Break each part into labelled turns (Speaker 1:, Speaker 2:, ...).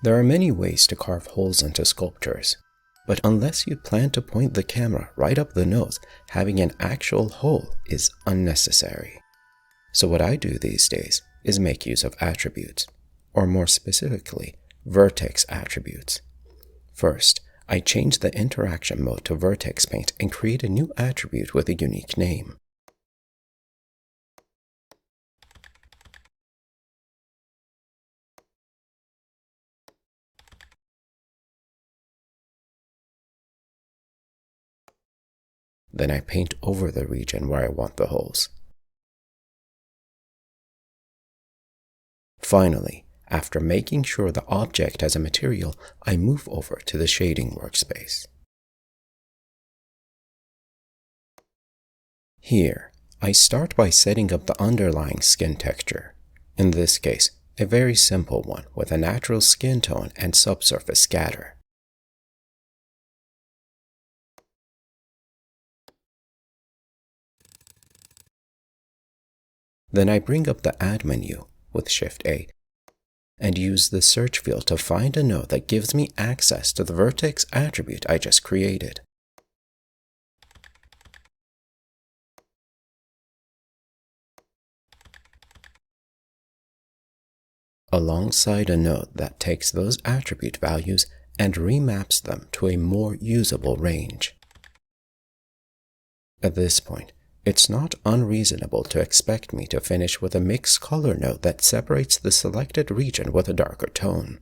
Speaker 1: There are many ways to carve holes into sculptures, but unless you plan to point the camera right up the nose, having an actual hole is unnecessary. So what I do these days is make use of attributes, or more specifically, vertex attributes. First, I change the interaction mode to vertex paint and create a new attribute with a unique name. Then I paint over the region where I want the holes. Finally, after making sure the object has a material, I move over to the shading workspace. Here, I start by setting up the underlying skin texture. In this case, a very simple one with a natural skin tone and subsurface scatter. Then I bring up the Add menu with Shift A and use the search field to find a node that gives me access to the vertex attribute I just created. Alongside a node that takes those attribute values and remaps them to a more usable range. At this point, it's not unreasonable to expect me to finish with a mixed color node that separates the selected region with a darker tone.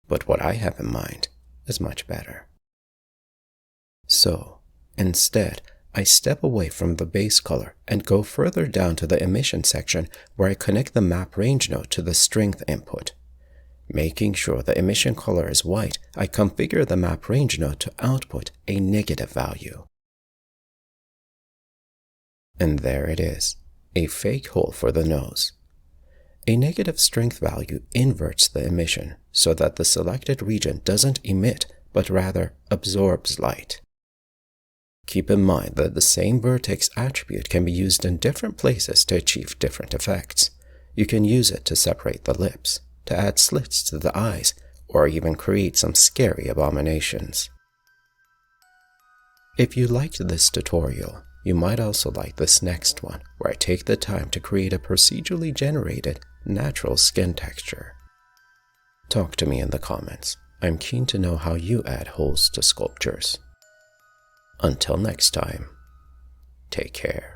Speaker 1: But what I have in mind is much better. So, instead, I step away from the base color and go further down to the emission section where I connect the map range node to the strength input. Making sure the emission color is white, I configure the map range node to output a negative value. And there it is, a fake hole for the nose. A negative strength value inverts the emission so that the selected region doesn't emit but rather absorbs light. Keep in mind that the same vertex attribute can be used in different places to achieve different effects. You can use it to separate the lips, to add slits to the eyes, or even create some scary abominations. If you liked this tutorial, you might also like this next one, where I take the time to create a procedurally generated, natural skin texture. Talk to me in the comments. I'm keen to know how you add holes to sculptures. Until next time, take care.